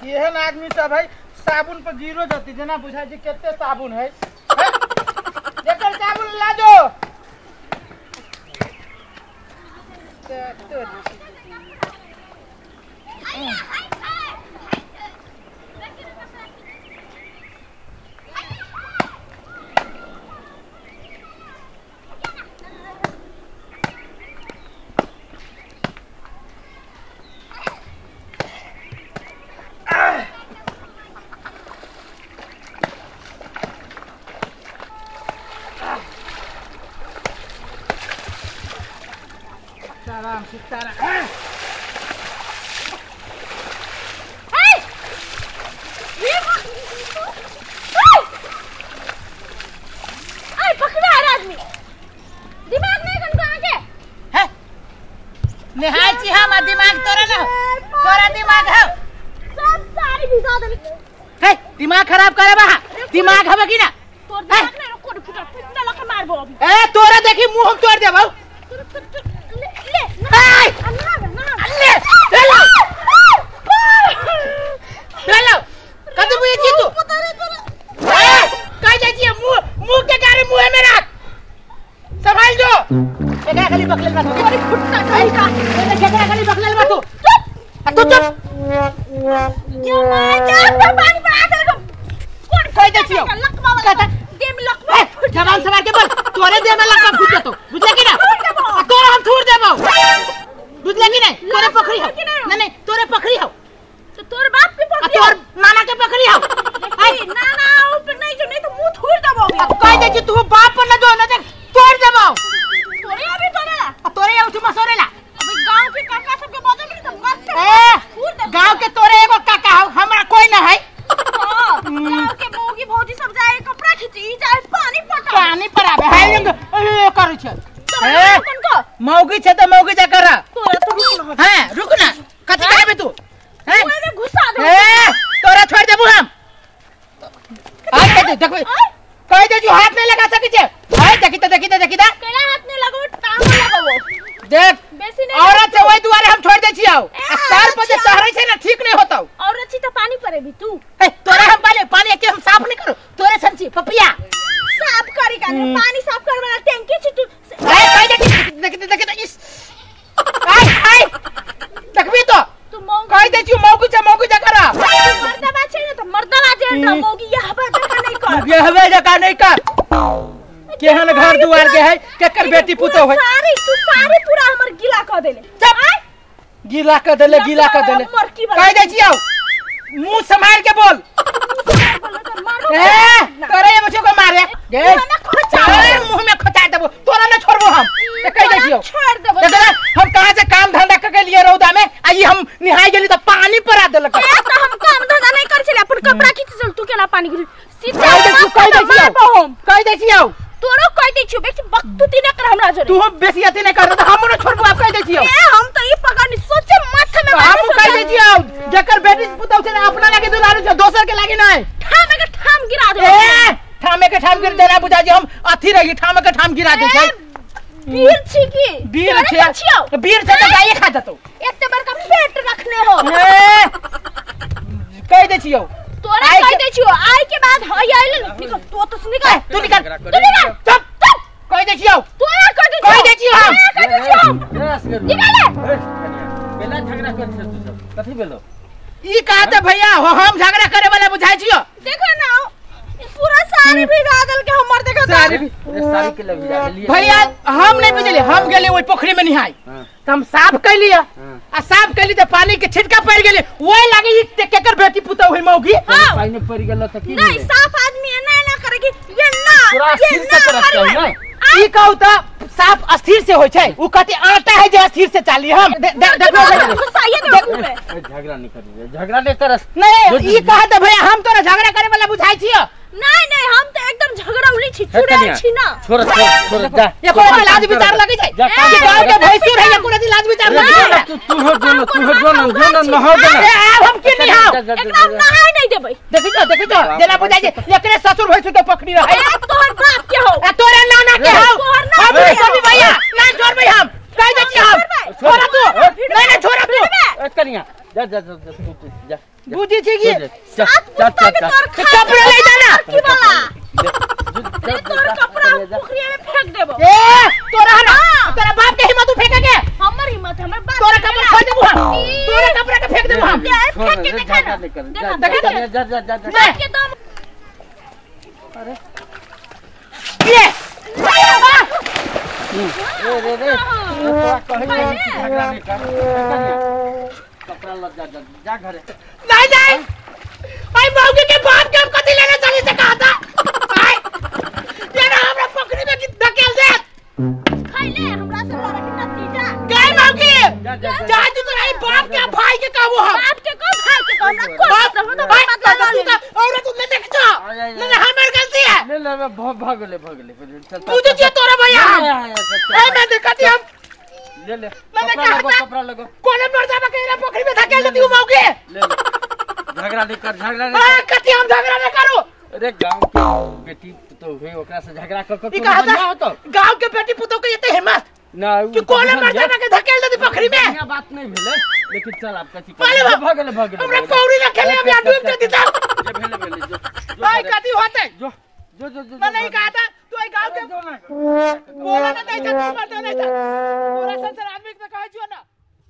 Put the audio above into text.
एहन आदमी सब है साबुन पर जीरो जाती जना बुझा जी केते साबुन है जेकर साबुन ला दो सीताराम सीताराम आदमी दिमाग नहीं कन के है निहाय छी हम दिमाग तोरा दिमाग है सब सारी भिजा दे है दिमाग खराब करे बा दिमाग हवे की ना तोर दिमाग नहीं रोको फुटना लख मारबो अभी ए तोरा देखी मुंह तोड़ देबो ले कदे बुझे छी तू कह जा छी मुंह के गारे मुंह में रख संभाल जो एकरा खाली बकलेल बा तोरी फुटना सही का एकरा खाली बकलेल बा तू चुप क्यों मार जा पानी बहा दे कौन कह जा छी लकवा वाला दे में लकवा जवान सवार के बोल तोरे दे में लकवा फूट जतो बुझले की ना तोरा हम थूर देबो बुझले की नहीं तोरे पखरी हो नहीं तोरे पखरी हो तो तोर बाप के पखरी तोर नाना के पखरी हो नाना ऊपर नहीं जो नहीं तो मुंह थूर देबो कह दे कि तू बाप पर न दो न देख तोड़ देबो तोरे अभी तोरेला तोरे आउ तुम सोरेला अभी गांव के काका सब के बदल में तो मत ए गांव के तोरे एगो काका हो हमरा कोई न है गांव के मौगी भौजी सब जाए कपड़ा खींची जाए पानी पराबे है करू छ कौन मौगी छ त मौगी जा कर तोरा तो रुक हां रुक ना कथि कहबे तू हैं ओए घुसा दे तोरा छोड़ देबू हम आ के देखबे कह दे जो हाथ नहीं लगा सके छे हाय देखी त केला हाथ नहीं लगाओ टांग लगाओ देख बेसी नहीं औरत से वही दुआरे हम छोड़ दे छियो आ साल बजे शहर से ना ठीक नहीं होता औरत छी त पानी परे भी तू तोरा हम पानी के हम साफ नहीं करो तोरे संची पपिया साफ करी का पानी साफ कर वाला टैंकी छी तू कह दे इस आई देखबी तो तू मौगी कह दे छु मौगी जा करा मर्दा बा छै न त मर्दा बा जे न मौगी यह बा जका नहीं कर ये हवे जका नहीं कर केहन घर दुआर के है केकर बेटी पुतो है सारी पूरा हमर गिला क देले चुप गिला क देले कह दे छियो मुंह संभाल के बोल करे ये बच्चों को मारे गे मुंह में खचा देबो तोरा न छोड़बो हम कह दे छियो छोड़ देबो हम कहां से काम धंधा के लिए रौदा में आई हम निहाय गेली त पानी परा देलक त हम काम धंधा नहीं कर छले अपन कपड़ा खींच चल तू केना पानी गिरी सीधा कह दे छियो तोरो कह दे छियो बेसी बकतुती न कर हमरा जोरे तू बेसी अति नहीं कर त हम न छोड़बो आप कह दे छियो हम त ई पकड़नी सोचे माथा में हम कह दे छियो जेकर बेटी पुतौ छै अपना लागे दुलारू छै दोसर के लागे नहीं ठाम गिरा दे ठामे के ठाम गिर देना बुझा जी हम अथी रही ठामे के ठाम गिरा दे छै वीर छी की वीर से तो गाय खा जतो एते बड़का पेट रखने हो कह दे छियो तोरा कह दे छियो आई के बाद हई आइल निकल तो निकल तू निकल चुप कह दे छियो तोरा कह दे छियो हम निकल बेला झगड़ा कर छ तू सब कथि बेलो ई कहते भैया हम झगड़ा करे वाला बुझाई छियो देखो ना पूरा साल साड़ी भिगा देल के हमर देखा साड़ी के लग लिए भैया हम नहीं बुझली, हम गेले ओई पोखरी में नहाई तो हम साफ कर लिया आ साफ कर ली तो पानी के छिटका पड़ गेले ओए लागे ई केकर बेटी पुता होई मौगी पानी में पड़ गेल त की नहीं साफ आदमी एना एना करेगी ये ना पूरा स्थिर से करत है ना ई कहू तो साफ अस्थिर से होय छै उ कहते आटा है जे अस्थिर से चाली हम देखो झगड़ा नहीं करस नहीं ई कहा त भैया हम तोरा झगड़ा करे वाला बुझाई छियो नहीं हम तो एकदम झगड़ौली छी चुड़ैल छी ना छोड़ जा ये कोई लाज विचार लगे छै कि गांव के भैंसी रहे कोई लाज विचार लगे तू हो जो न हो अरे अब हम के नहीं हां एकदम नहाई नहीं देबै देखी तो जेना बुझाई छै एकरे ससुर भैंसी तो पकड़ी रहे तोहर बाप के हो तोरे नाना के हो हम छोड़ भैया नहीं छोड़ भाई हम कह दे छी हम छोड़ा तू नहीं छोड़ा तू कनिया जा बुझी छी की कपड़ा ले जाना की वाला तोर कपड़ा पोखरी में फेंक देबो तोरा बाप के हिम्मत फेंके के हमर हिम्मत हमर बाप तोरा कपड़ा खोल देबो हम तोरा कपड़ा के फेंक देबो हम फेंक के देखा ना जा के दम अरे ये रे झगड़ा नहीं कर कपड़ा लग जा घरे नहीं भाई मौगी के बाप के हम कथी लेने चली से कहा था ये ना हमरा पकड़ी में की धकेल दे खाइले हमरा से लड़ा के नतीजा गए मौगी जा तू तो नहीं बाप के भाई के कहबो हम बाप के को भाई के को हमरा को तो भाई और तू ले देख जा नहीं हमर गलती है ले भागले बुझ जे तोरा भैया ए मैं देखती हम ले कपड़ा लगो कोने मर जाबा के पोखरी में धकेल देती हूं मौगी ले झगड़ा नहीं कर कथी हम झगड़ा नहीं करू अरे गांव के बेटी तो हुई ओकरा से झगड़ा कर तो गांव के बेटी पुतो के एते हिम्मत ना कि कोने मर जाबा के धकेल देती पोखरी में ये बात नहीं भेले लेकिन चल आप कथी कर भागले हमरा पौड़ी ना खेले हम यहाँ डूब के दीदा ये भेले जो भाई कथी होते जो मैं नहीं कहा था तू गांव के बोला ना नहीं था तू मरता नहीं था पूरा संसार